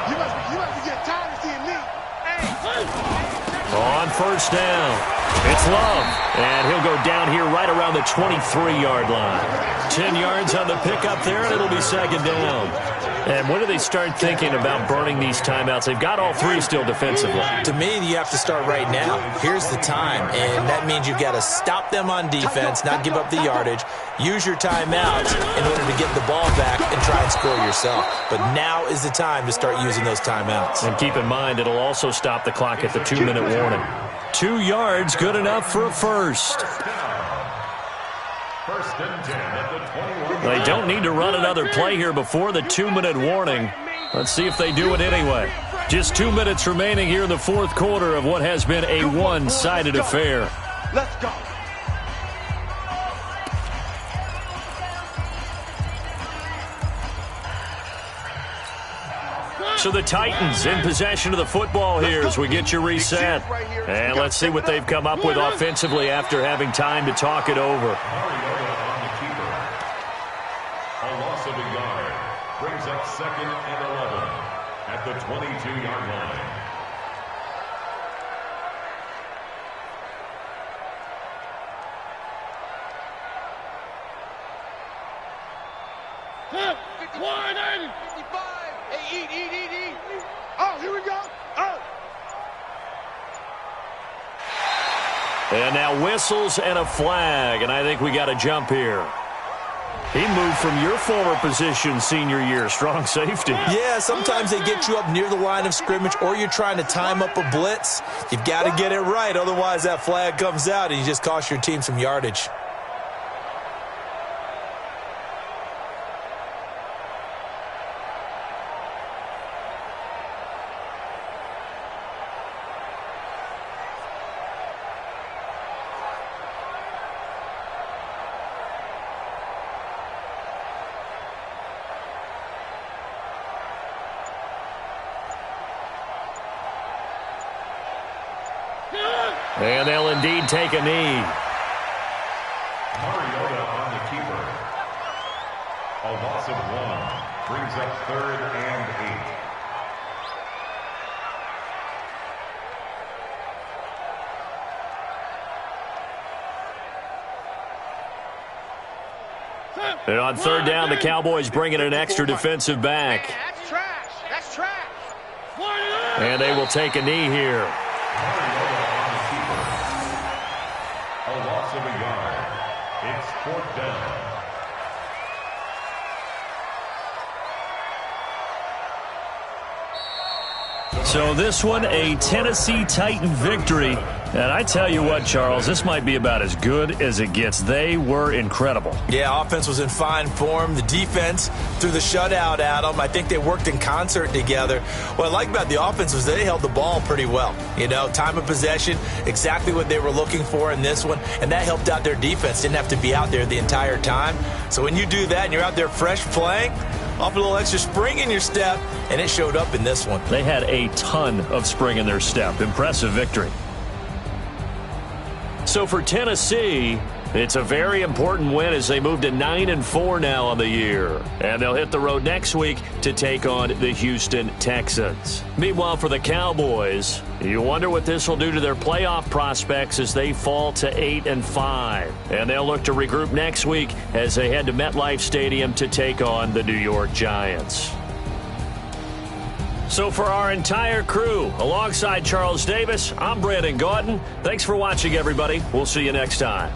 You must be getting tired of seeing me. On first down, it's Love, and he'll go down here right around the 23-yard line. 10 yards on the pickup there, and it'll be second down. And when do they start thinking about burning these timeouts? They've got all 3 still defensively. To me, you have to start right now. Here's the time, and that means you've got to stop them on defense, not give up the yardage, use your timeouts in order to get the ball back and try and score yourself. But now is the time to start using those timeouts. And keep in mind, it'll also stop the clock at the 2-minute warning. 2 yards, good enough for a first. First and 10 at the 21. They don't need to run another play here before the 2-minute warning. Let's see if they do it anyway. Just 2 minutes remaining here in the fourth quarter of what has been a one-sided affair. Let's go. So the Titans in possession of the football here as we get you reset. And let's see what they've come up with offensively after having time to talk it over. A loss of a yard brings up 2nd and 11 at the 22-yard line. Eat. Oh, here we go. Oh. And now whistles and a flag, and I think we got a jump here. He moved from your former position senior year, strong safety. Yeah, sometimes they get you up near the line of scrimmage or you're trying to time up a blitz. You've got to get it right, otherwise that flag comes out and you just cost your team some yardage. And they'll indeed take a knee. Mariota on the keeper. A loss of 1 brings up 3rd and 8. And on third down, the Cowboys bringing an extra defensive back. That's trash. That's trash. And they will take a knee here. A loss of a yard. It's 4th down. So this one, a Tennessee Titan victory. And I tell you what, Charles, this might be about as good as it gets. They were incredible. Yeah, offense was in fine form. The defense threw the shutout at them. I think they worked in concert together. What I like about the offense was they held the ball pretty well. You know, time of possession, exactly what they were looking for in this one. And that helped out their defense. Didn't have to be out there the entire time. So when you do that and you're out there fresh playing, off a little extra spring in your step, and it showed up in this one. They had a ton of spring in their step. Impressive victory. So for Tennessee, it's a very important win as they move to 9-4 now on the year. And they'll hit the road next week to take on the Houston Texans. Meanwhile, for the Cowboys, you wonder what this will do to their playoff prospects as they fall to 8-5. And they'll look to regroup next week as they head to MetLife Stadium to take on the New York Giants. So for our entire crew, alongside Charles Davis, I'm Brandon Gaudin. Thanks for watching, everybody. We'll see you next time.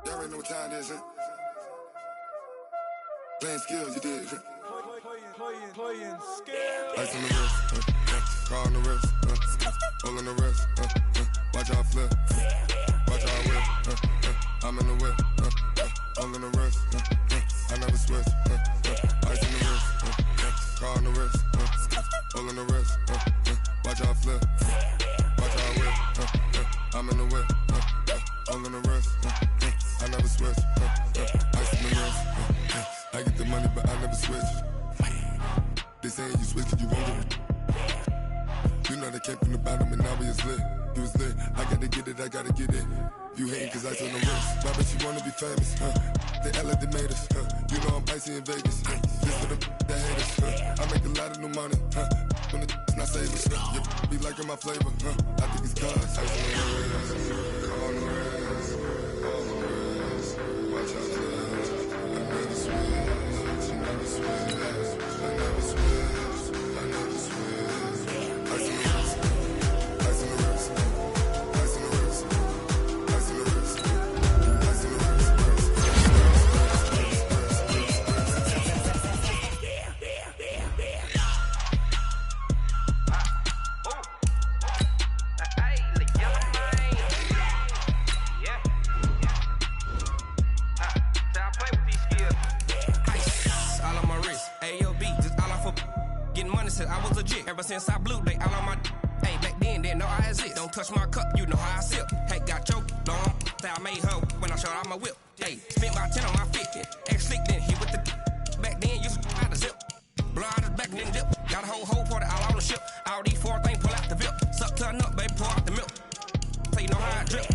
Y'all already know what time it is, huh? Playing skills, you did, huh? Playing skills. Ice on the wrist, car on the wrist, hole on the wrist, watch out flip, watch out whip, I'm in the whip, hole on the wrist, I never switch, ice on the wrist, car on the wrist, hole on the wrist, watch out flip, watch out whip, I'm in the whip, hole on the wrist, I never switch, ice on the wrist, I get the money but I never switch. They saying you switch it, you won't get it. You know they came from the bottom and now we is lit. You was lit, I gotta get it, I gotta get it. You hating cause ice on the wrist. Why bet you wanna be famous, They act like they made us, You know I'm icy in Vegas, Just for the that hate us, I make a lot of new money, When the not savers, You be liking my flavor, I think it's cause ice on the wrist, on the wrist, on the wrist. Watch out for this, I never switch, I never switch. I was legit. Ever since I blew, they all on my hey, back then, didn't know I exist. Don't touch my cup, you know how I sip. Hey, got choked long. Say I made her when I showed out my whip. Hey, spent about 10 on my 50. Ex-slick, then he with the back then, used to out the zip. Blow out his back and then dip. Got a whole party all on the ship. All these 4 things, pull out the VIP. Suck to a nut, baby, pour out the milk. So you know how I drip.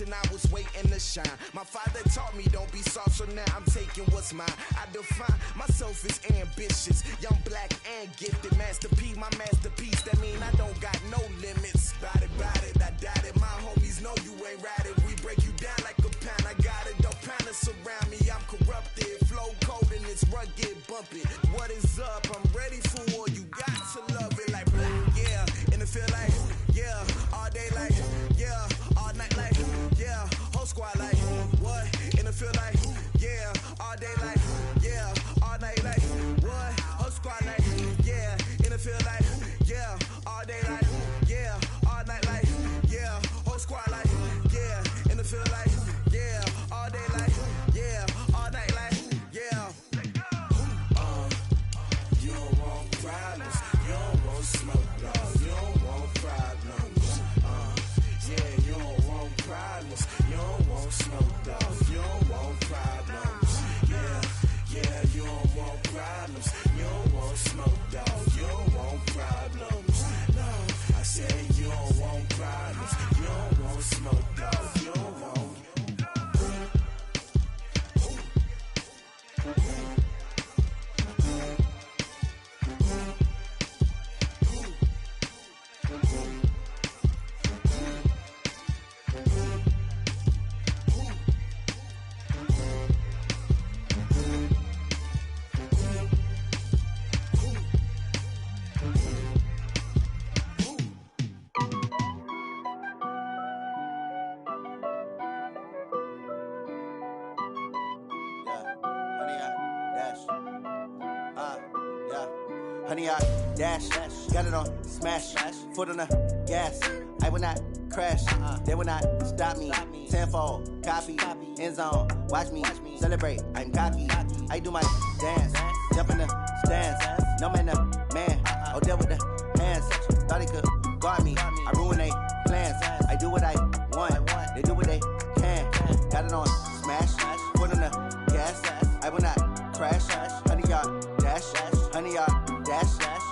I was waiting to shine. My father taught me don't be soft, so now I'm taking what's mine. I define myself as ambitious, young, black, and gifted. Master P, my masterpiece. That mean I don't got no limits. Bout it, I doubt it. My homies know you ain't ratted. We break you down like a pound. I got it, don't pound us around me. I'm corrupted, flow cold and it's rugged, bumpy. What is up? I'm ready for war. You got to love it like black, yeah. And it feel like, yeah, all day like, yeah, all night like, yeah, whole squad like, what? And it feel like, yeah, all day like, yeah, all night like, what? Whole squad like, yeah, and it feel like, yeah, all day like, yeah, all night like, yeah, whole squad like, yeah, and it feel like, yeah, all day like, yeah, all night like, yeah. You don't want pride. honey, I dash. Got it on smash, foot on the gas. I will not crash, they will not stop me. Tenfold, copy, end zone, watch me celebrate. I'm cocky, I do my dance, jump in the stands. No man, man, oh, deal with the hands. Thought he could guard me, I ruin they plans. I do what I want, they do what they can. Got it on smash, foot on the gas. I will not crash, honey, y'all dash, honey, y'all dash,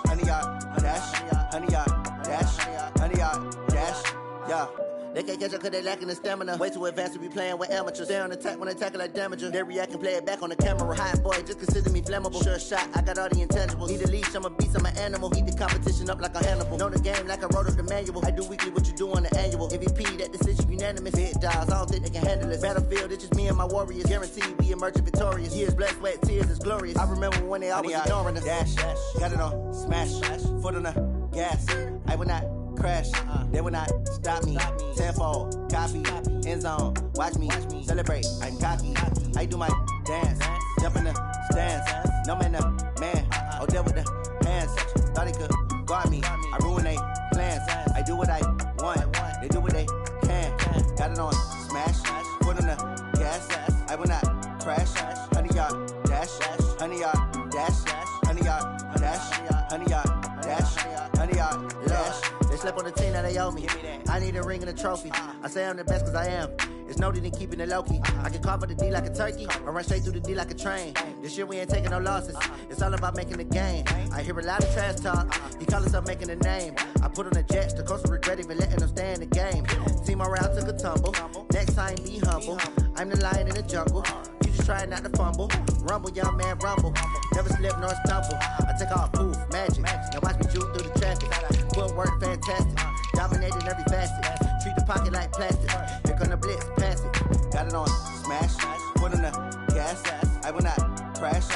honey, y'all dash, honey, y'all dash, honey, y'all dash, yeah. They can't catch up cause they lacking the stamina. Way too advanced to be playing with amateurs. Stay on attack when they tackle like damager. They react and play it back on the camera. Hot boy, just consider me flammable. Sure shot, I got all the intangibles. Need a leash, I'm a beast, I'm an animal. Heat the competition up like a Hannibal. Know the game like I wrote up the manual. I do weekly what you do on the annual. MVP, that decision unanimous. Hit dials, I don't think they can handle it. Battlefield, it's just me and my warriors. Guaranteed we emerging victorious. Years, blood, sweat, tears, it's glorious. I remember when they always ignoring us. Dash, got it on smash, foot on the gas. I will not crash, they will not stop me. Tenfold, copy, end zone, watch me celebrate. I'm cocky, I do my dance, jump in the stands. No man, man, oh, deal with the hands. Thought he could guard me, I ruin they plans. I do what I want, they do what they can. Got it on smash, foot on the gas. I will not crash, honey, y'all dash, honey, y'all dash, honey, y'all dash, honey, y'all dash, honey, y'all dash. They slept on the team that they owe me. I need a ring and a trophy. I say I'm the best cause I am. It's no need in keeping it low-key. I can carve up the D like a turkey or run straight through the D like a train. This year we ain't taking no losses. It's all about making the game. I hear a lot of trash talk. He call himself making a name. I put on the Jets. The coach regret even letting them stay in the game. Team morale took a tumble. Next time be humble. I'm the lion in the jungle. You just trying not to fumble. Rumble, young man, rumble. Never slip nor stumble. I take off, poof, magic. Now watch me juke through the traffic. Footwork fantastic. Dominating every facet. Treat the pocket like plastic. Here come the blitz, pass it. Got it on smash, foot on the gas. I will not crash,